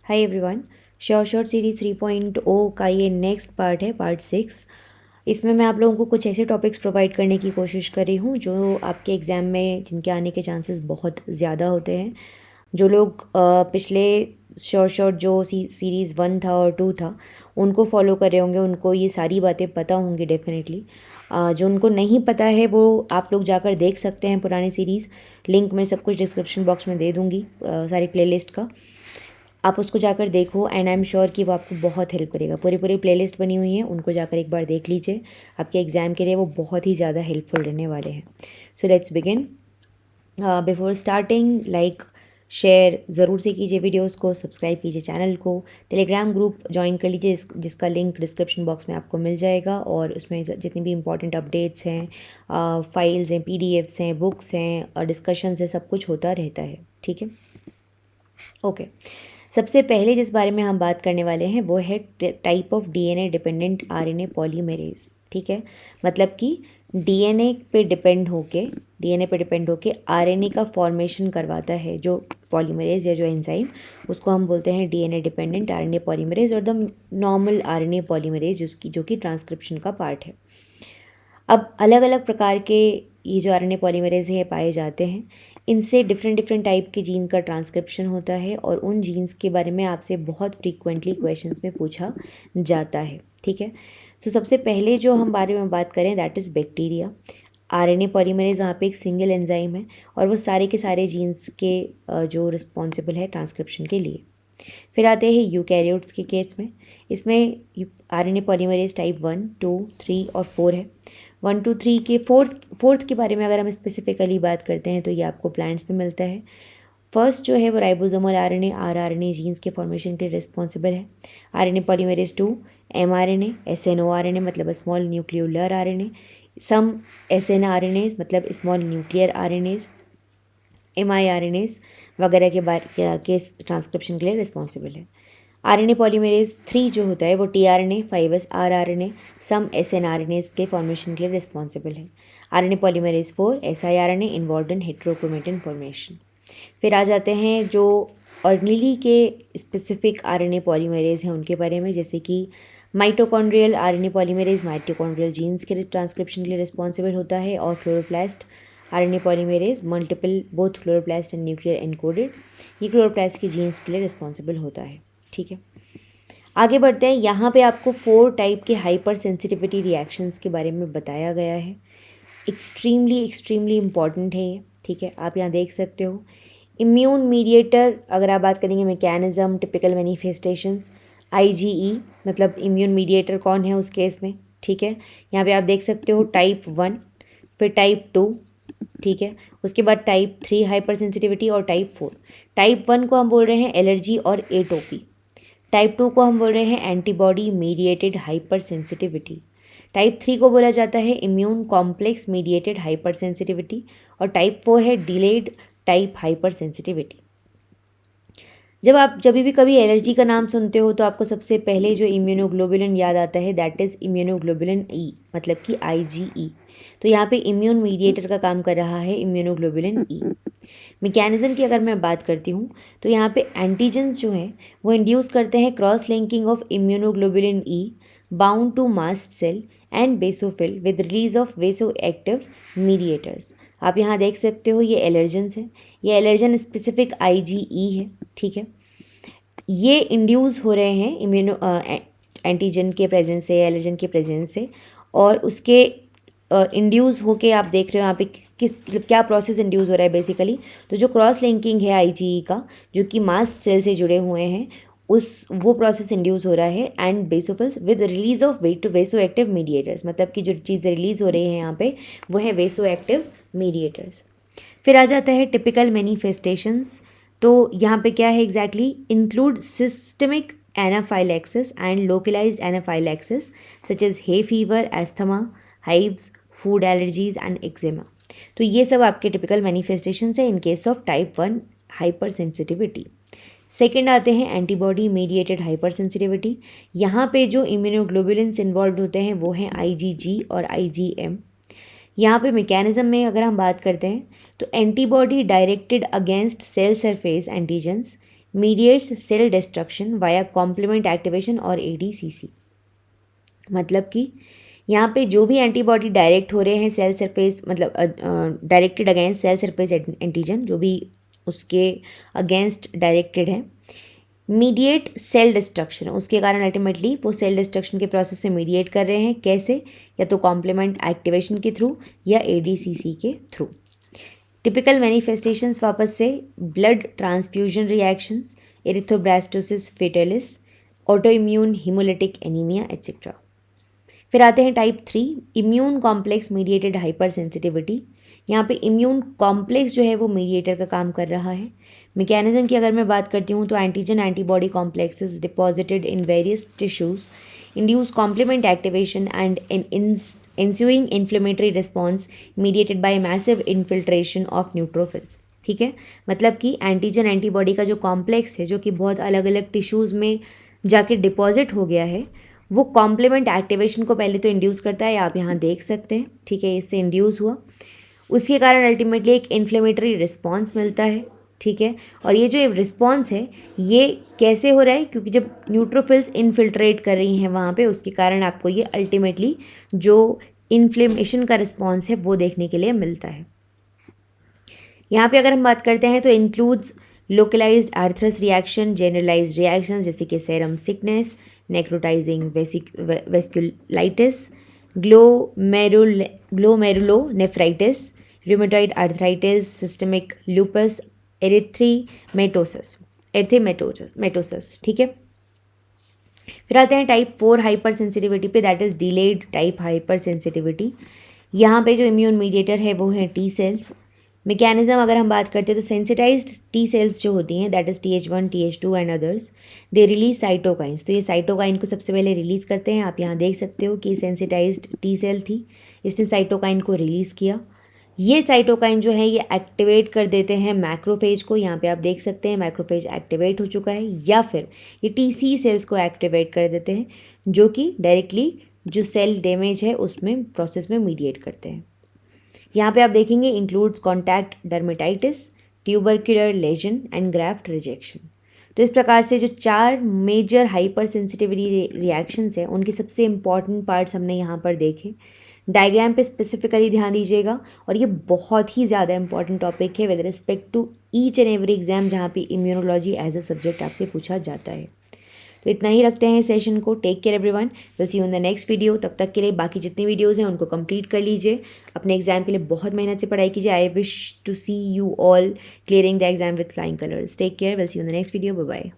Hi everyone. Short series 3.0 का ये next part है, पार्ट 6। इसमें मैं आप लोगों को कुछ ऐसे टॉपिक्स प्रोवाइड करने की कोशिश कर रही हूँ जो आपके एग्ज़ाम में जिनके आने के चांसेस बहुत ज़्यादा होते हैं। जो लोग पिछले शॉर्ट जो सीरीज़ 1 था और 2 था उनको फॉलो कर रहे होंगे, उनको ये सारी बातें पता होंगी डेफिनेटली। जो उनको नहीं पता है वो आप लोग जाकर देख सकते हैं पुरानी सीरीज़। लिंक मैं सब कुछ डिस्क्रिप्शन बॉक्स में दे दूँगी, सारी प्लेलिस्ट का। आप उसको जाकर देखो एंड आई एम श्योर कि वो आपको बहुत हेल्प करेगा। पूरी पूरी प्लेलिस्ट बनी हुई है, उनको जाकर एक बार देख लीजिए। आपके एग्ज़ाम के लिए वो बहुत ही ज़्यादा हेल्पफुल रहने वाले हैं। So let's begin. Before starting, like share ज़रूर से कीजिए वीडियोस को, सब्सक्राइब कीजिए चैनल को, टेलीग्राम ग्रुप ज्वाइन कर लीजिए जिसका लिंक डिस्क्रिप्शन बॉक्स में आपको मिल जाएगा। और उसमें जितनी भी इंपॉर्टेंट अपडेट्स हैं, फाइल्स हैं, पीडीएफ्स हैं, बुक्स हैं और डिस्कशंस है, सब कुछ होता रहता है। ठीक है, ओके। सबसे पहले जिस बारे में हम बात करने वाले हैं वो है type of DNA dependent RNA polymerase. ठीक है, मतलब कि डीएनए पे डिपेंड होके आरएनए का फॉर्मेशन करवाता है जो पॉलीमरेज या जो एंजाइम, उसको हम बोलते हैं डीएनए डिपेंडेंट आरएनए पॉलीमरेज और द नॉर्मल आरएनए पॉलीमरेज उसकी जो कि ट्रांसक्रिप्शन का पार्ट है। अब अलग अलग प्रकार के ये जो आरएनए पॉलीमरेज है पाए जाते हैं। इनसे डिफरेंट डिफरेंट टाइप के जीन का ट्रांसक्रिप्शन होता है और उन जीन्स के बारे में आपसे बहुत फ्रीक्वेंटली क्वेश्चंस में पूछा जाता है। ठीक है, सो सबसे पहले जो हम बारे में बात करें that is bacteria. RNA polymerase वहाँ पे एक सिंगल एंजाइम है और वो सारे के सारे जीन्स के जो रिस्पॉन्सिबल है ट्रांसक्रिप्शन के लिए। फिर आते हैं यूकैरियोट्स के केस में। इसमें आरएनए पॉलीमरेज टाइप 1, 2, 3 और 4 है। 1, 2, 3 के फोर्थ के बारे में अगर हम स्पेसिफिकली बात करते हैं तो ये आपको प्लांट्स में मिलता है। फर्स्ट जो है वो राइबोसोमल आरएनए आरआरएनए जीन्स के फॉर्मेशन के लिए रिस्पॉन्सिबल है। RNA polymerase 2, mRNA, SNO RNA मतलब स्मॉल न्यूक्लियोलर आरएनए, सम एसएन आरएनए मतलब स्मॉल न्यूक्लियर आरएनएज, एमआईआरएनएज वगैरह के ट्रांसक्रिप्शन के लिए रिस्पॉन्सिबल है। आरएनए पॉलीमरेज 3 जो होता है वो टीआरएनए, 5s आरआरएनए, सम एसएनआरएनएज के फॉर्मेशन के लिए रिस्पॉन्सिबल है। RNA polymerase 4 siRNA involve in heterochromatin formation. फिर आ जाते हैं जो अर्निली के स्पेसिफिक आरएनए पॉलीमरेज हैं उनके बारे में, जैसे कि mitochondrial RNA polymerase mitochondrial genes के ट्रांसक्रिप्शन के लिए रिस्पॉन्सिबल होता है। और chloroplast RNA polymerase multiple both chloroplast and nuclear encoded, ये क्लोरोप्लास्ट के जीन्स के लिए रिस्पॉन्सिबल होता है। ठीक है, आगे बढ़ते हैं। यहाँ पे आपको 4 टाइप के हाइपर सेंसिटिविटी रिएक्शंस के बारे में बताया गया है। एक्सट्रीमली एक्सट्रीमली इम्पॉर्टेंट है ये। ठीक है, आप यहाँ देख सकते हो। इम्यून मीडिएटर अगर आप बात करेंगे, मैकेनिज्म, टिपिकल मैनिफेस्टेशंस, आईजीई मतलब इम्यून मीडिएटर कौन है उस केस में। ठीक है, यहाँ पे आप देख सकते हो टाइप 1, फिर टाइप 2, ठीक है, उसके बाद टाइप 3 हाइपर सेंसिटिविटी और टाइप 4। टाइप 1 को हम बोल रहे हैं एलर्जी और एटोपी। टाइप 2 को हम बोल रहे हैं antibody mediated hyper sensitivity. Type 3 को बोला जाता है immune complex mediated hyper sensitivity. और टाइप 4 है डिलेड टाइप हाइपर सेंसिटिविटी। जब भी कभी एलर्जी का नाम सुनते हो तो आपको सबसे पहले जो इम्यूनोग्लोबुलिन याद आता है दैट इज़ इम्यूनोग्लोबुलिन ई, मतलब कि आईजीई। तो यहाँ पे इम्यून मीडिएटर का काम कर रहा है इम्यूनोग्लोबुलिन ई। मैकेनिज्म की अगर मैं बात करती हूँ तो यहाँ पे एंटीजेंस जो हैं वो इंड्यूस करते हैं cross linking of immunoglobulin E bound to mast cell and basophil with release of vaso active mediators. आप यहाँ देख सकते हो ये एलर्जेंस है, ये एलर्जन स्पेसिफिक आईजीई है। ठीक है, ये इंड्यूस हो रहे हैं इम्यूनो एंटीजन के प्रेजेंस से, एलर्जन के प्रेजेंस से। और उसके इंड्यूस होके आप देख रहे हो यहाँ पे क्या प्रोसेस इंड्यूस हो रहा है बेसिकली। तो जो क्रॉस लिंकिंग है आईजीई का जो कि मास्ट सेल से जुड़े हुए हैं वो प्रोसेस इंड्यूस हो रहा है and basophils with release of vaso active mediators, मतलब कि जो चीज़ें रिलीज हो रही हैं यहाँ पे वो है वेसो एक्टिव मीडिएटर्स। फिर आ जाता है टिपिकल मैनिफेस्टेशंस। तो यहाँ पे क्या है exactly, include systemic anaphylaxis and localised anaphylaxis such as hay fever, asthma, hives, food allergies and eczema. तो ये सब आपके टिपिकल मैनिफेस्टेशंस है in case of type 1 hyper sensitivity. Second आते हैं एंटीबॉडी मीडिएटेड हाइपर सेंसिटिविटी। यहाँ पे जो इम्यूनोग्लोबुलिन्स इन्वॉल्व होते हैं वो हैं आईजीजी और आईजीएम। यहाँ पे मैकेनिज्म में अगर हम बात करते हैं तो antibody directed against cell surface antigens mediates cell destruction via complement activation और ADCC। मतलब कि यहाँ पे जो भी एंटीबॉडी डायरेक्ट हो रहे हैं सेल सरफेस, मतलब directed against cell surface antigen, जो भी उसके अगेंस्ट डायरेक्टेड है, मीडिएट सेल डिस्ट्रक्शन, उसके कारण अल्टीमेटली वो सेल डिस्ट्रक्शन के प्रोसेस से मीडिएट कर रहे हैं। कैसे? या तो कॉम्प्लीमेंट एक्टिवेशन के थ्रू या ADCC के थ्रू। टिपिकल मैनिफेस्टेशंस वापस से blood transfusion reactions, erythroblastosis fetalis, autoimmune haemolytic anaemia etcetera. फिर आते हैं type 3, immune complex mediated hypersensitivity. यहाँ पे इम्यून कॉम्प्लेक्स जो है वो मीडिएटर का काम कर रहा है। मैकेनिज्म की अगर मैं बात करती हूँ तो antigen antibody complexes deposited in various tissues induce complement activation and in ensuing inflammatory response mediated by massive infiltration of neutrophils। ठीक है, मतलब कि एंटीजन एंटीबॉडी का जो कॉम्प्लेक्स है, जो कि बहुत अलग अलग टिश्यूज़ में जाके डिपॉजिट हो गया है, वो कॉम्प्लीमेंट एक्टिवेशन को पहले तो इंड्यूस करता है, आप यहाँ देख सकते हैं। ठीक है, इससे इंड्यूस हुआ, उसके कारण अल्टीमेटली एक इन्फ्लेमेटरी रिस्पॉन्स मिलता है। ठीक है, और ये जो रिस्पॉन्स है ये कैसे हो रहा है? क्योंकि जब न्यूट्रोफिल्स इनफिल्ट्रेट कर रही हैं वहाँ पे, उसके कारण आपको ये अल्टीमेटली जो इन्फ्लेमेशन का रिस्पॉन्स है वो देखने के लिए मिलता है। यहाँ पे अगर हम बात करते हैं तो includes localized Arthus reaction, generalized reaction जैसे कि serum sickness, necrotizing vasculitis, glomerulonephritis, rheumatoid arthritis, systemic lupus, erythematosus. ठीक है, फिर आते हैं टाइप 4 हाइपर सेंसिटिविटी पे, that is delayed type hypersensitivity. यहाँ पे जो इम्यून मीडिएटर है वो है टी सेल्स। मैकेनिज्म अगर हम बात करते हैं तो सेंसिटाइज्ड टी सेल्स जो होती हैं, that is TH1, TH2 and others, they release cytokines. तो ये साइटोकाइन को सबसे पहले रिलीज़ करते हैं। आप यहाँ देख सकते हो कि सेंसिटाइज्ड टी सेल थी, इसने साइटोकाइन को रिलीज़ किया। ये साइटोकाइन जो है ये एक्टिवेट कर देते हैं मैक्रोफेज को। यहाँ पे आप देख सकते हैं मैक्रोफेज एक्टिवेट हो चुका है, या फिर ये TC सेल्स को एक्टिवेट कर देते हैं, जो कि डायरेक्टली जो सेल डैमेज है उसमें प्रोसेस में मीडिएट करते हैं। यहाँ पे आप देखेंगे includes contact dermatitis, tubercular lesion and graft rejection. तो इस प्रकार से जो 4 मेजर हाइपर सेंसिटिविटी रिएक्शंस हैं उनके सबसे इंपॉर्टेंट पार्ट्स हमने यहाँ पर देखे। डायग्राम पे स्पेसिफिकली ध्यान दीजिएगा, और ये बहुत ही ज़्यादा इंपॉर्टेंट टॉपिक है with respect to each and every exam जहाँ पे इम्यूनोलॉजी एज अ सब्जेक्ट आपसे पूछा जाता है। तो इतना ही रखते हैं सेशन को। Take care everyone, will see you in the next video. तब तक के लिए बाकी जितनी वीडियोज़ हैं उनको कंप्लीट कर लीजिए, अपने एग्जाम के लिए बहुत मेहनत से पढ़ाई कीजिए। I wish to see you all clearing the exam with flying colours. Take care, will see you in the next video, bye bye.